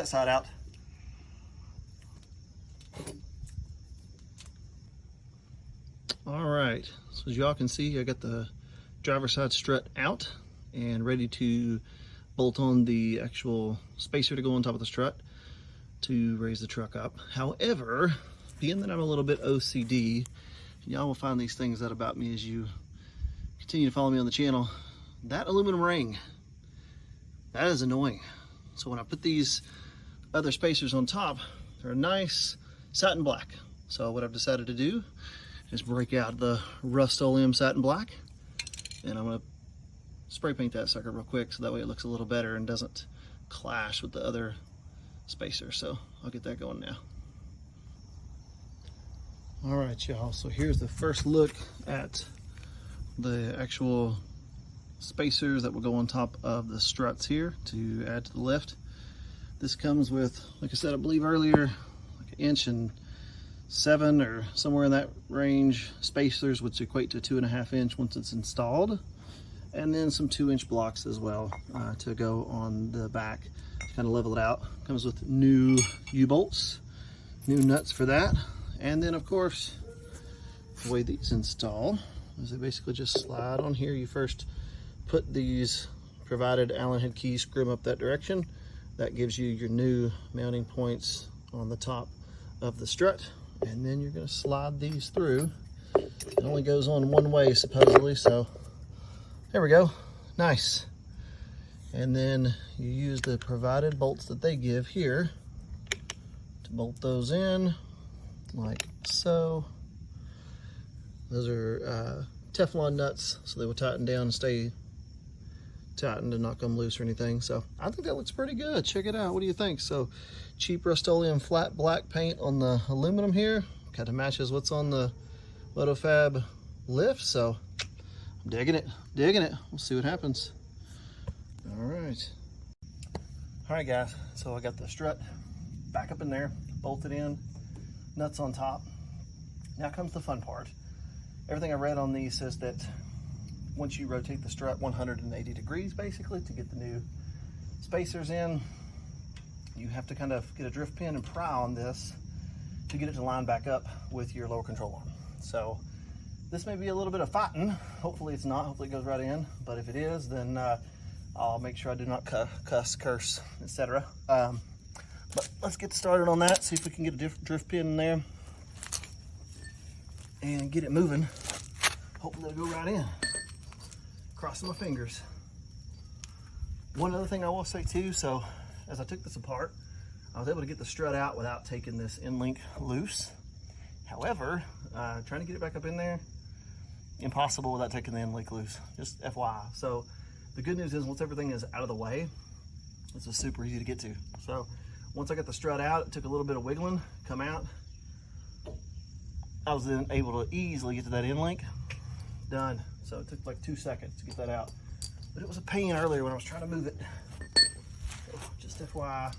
side out. All right, so as y'all can see, I got the driver's side strut out and ready to bolt on the actual spacer to go on top of the strut to raise the truck up. However, being that I'm a little bit OCD, y'all will find these things out about me as you continue to follow me on the channel. That aluminum ring, that is annoying. So when I put these other spacers on top, they're a nice satin black. So what I've decided to do is break out the Rust-Oleum satin black, and I'm gonna spray paint that sucker real quick so that way it looks a little better and doesn't clash with the other spacer. So I'll get that going now. All right, y'all, so here's the first look at the actual spacers that will go on top of the struts here to add to the lift. This comes with, like I said, I believe earlier, like 1.7 inch or somewhere in that range spacers, which equate to 2.5 inch once it's installed, and then some 2-inch blocks as well to go on the back to kind of level it out. Comes with new U-bolts, new nuts for that, and then of course the way these install is they basically just slide on here. You first put these provided Allen head keys, screw them up that direction. That gives you your new mounting points on the top of the strut, and then you're going to slide these through. It only goes on one way supposedly, so there we go. Nice. And then you use the provided bolts that they give here to bolt those in like so. Those are Teflon nuts, so they will tighten down and stay tightened and not come loose or anything. So I think that looks pretty good. Check it out. What do you think? So cheap Rust-Oleum flat black paint on the aluminum here kind of matches what's on the Moto Fab lift. So I'm digging it, digging it. We'll see what happens. All right guys, so I got the strut back up in there, bolted in, nuts on top. Now comes the fun part. Everything I read on these says that once you rotate the strut 180 degrees basically to get the new spacers in, you have to kind of get a drift pin and pry on this to get it to line back up with your lower control arm. So this may be a little bit of fighting. Hopefully it's not, hopefully it goes right in. But if it is, then I'll make sure I do not cuss, curse, etc. But let's get started on that, see if we can get a drift pin in there and get it moving. Hopefully it'll go right in. Crossing my fingers. One other thing I will say too, so as I took this apart, I was able to get the strut out without taking this end link loose. However, trying to get it back up in there, impossible without taking the end link loose, just FYI. So the good news is once everything is out of the way, this is super easy to get to. So once I got the strut out, it took a little bit of wiggling, come out. I was then able to easily get to that end link, done. So it took like 2 seconds to get that out. But it was a pain earlier when I was trying to move it. So just FYI.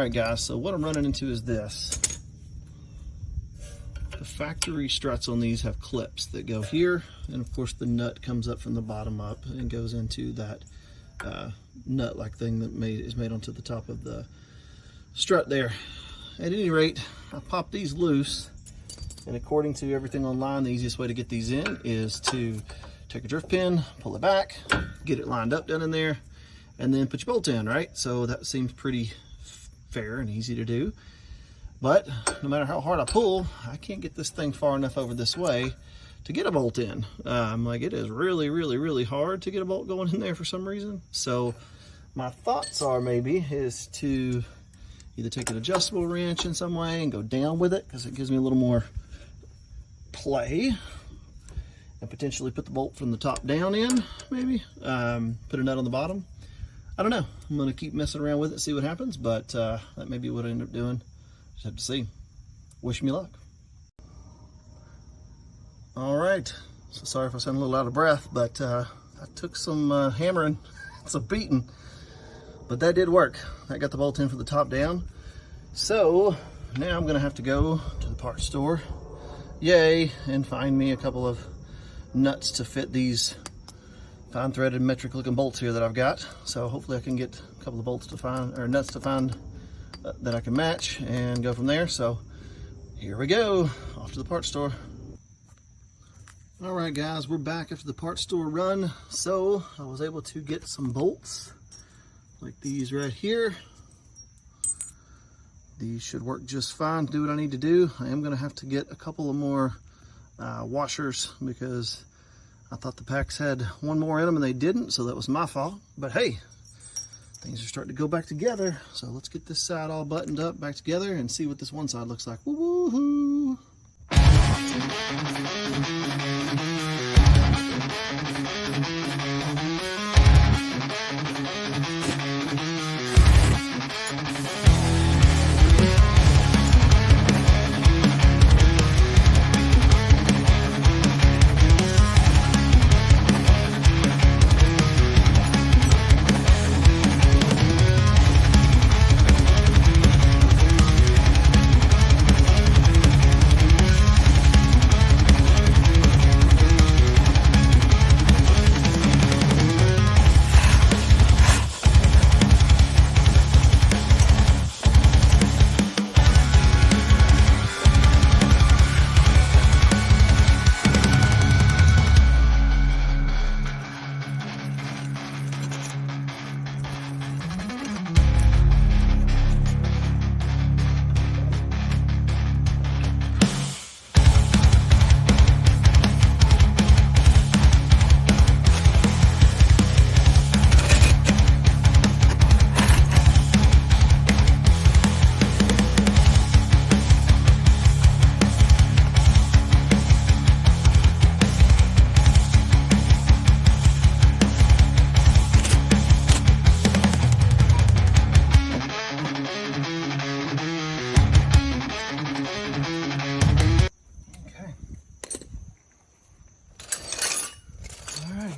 Alright guys, so what I'm running into is this. The factory struts on these have clips that go here, and of course the nut comes up from the bottom up and goes into that nut-like thing that is made onto the top of the strut there. At any rate, I popped these loose, and according to everything online, the easiest way to get these in is to take a drift pin, pull it back, get it lined up down in there, and then put your bolt in, right? So that seems pretty fair and easy to do. But no matter how hard I pull, I can't get this thing far enough over this way to get a bolt in. Like, it is really hard to get a bolt going in there for some reason. So my thoughts are maybe is to either take an adjustable wrench in some way and go down with it, because it gives me a little more play, and potentially put the bolt from the top down in, maybe. Put a nut on the bottom. I don't know. I'm going to keep messing around with it, see what happens, but that may be what I end up doing. Just have to see. Wish me luck. All right. So sorry if I sound a little out of breath, but I took some hammering, some beating, but that did work. I got the bolt in for the top down. So now I'm going to have to go to the parts store, yay, and find me a couple of nuts to fit these fine threaded metric looking bolts here that I've got. So hopefully I can get a couple of bolts to find, or nuts to find that I can match and go from there. So here we go, off to the parts store. All right guys, we're back after the parts store run. So I was able to get some bolts like these right here. These should work just fine to do what I need to do. I am gonna have to get a couple of more washers, because I thought the packs had one more in them and they didn't, so that was my fault. But hey, things are starting to go back together. So let's get this side all buttoned up back together and see what this one side looks like. Woo-hoo!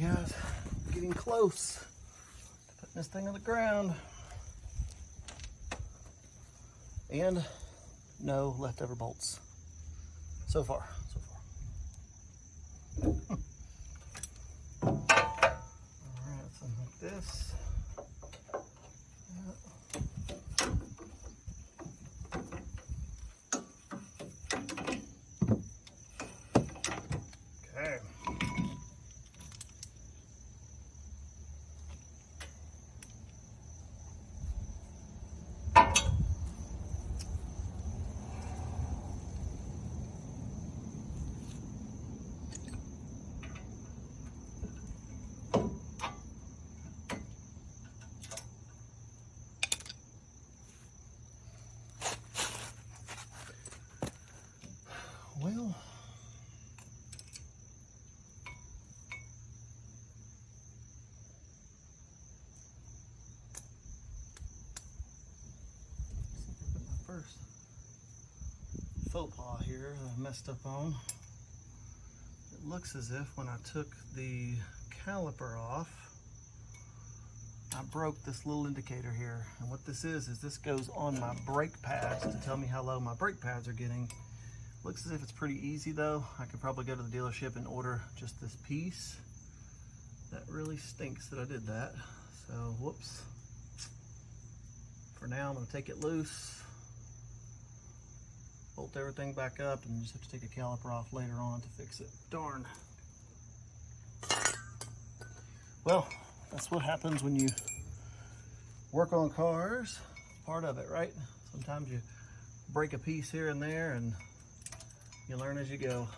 Guys, getting close to putting this thing on the ground. And no leftover bolts. So far. Alright, something like this. Okay. Well, my first faux pas here that I messed up on. It looks as if when I took the caliper off, I broke this little indicator here. And what this is this goes on my brake pads to tell me how low my brake pads are getting. Looks as if it's pretty easy though. I could probably go to the dealership and order just this piece. That really stinks that I did that. So, whoops. For now, I'm gonna take it loose, bolt everything back up, and just have to take a caliper off later on to fix it. Darn. Well, that's what happens when you work on cars. Part of it, right? Sometimes you break a piece here and there, and you learn as you go.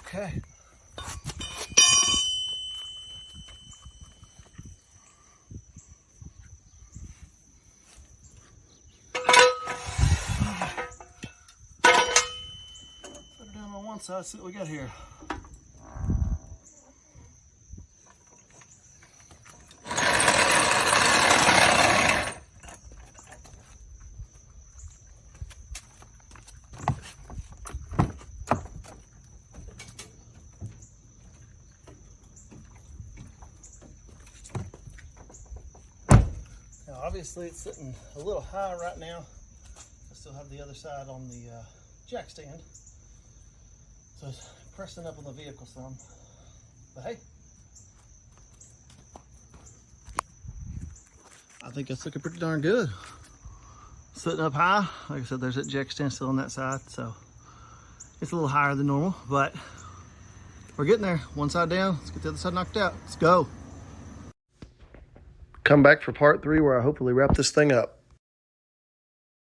Okay. Put it down on one side, see what we got here. Obviously it's sitting a little high right now. I still have the other side on the jack stand, so it's pressing up on the vehicle some, but hey, I think it's looking pretty darn good. Sitting up high, like I said, there's that jack stand still on that side, so it's a little higher than normal, but we're getting there. One side down, let's get the other side knocked out. Let's go. Come back for part 3 where I hopefully wrap this thing up.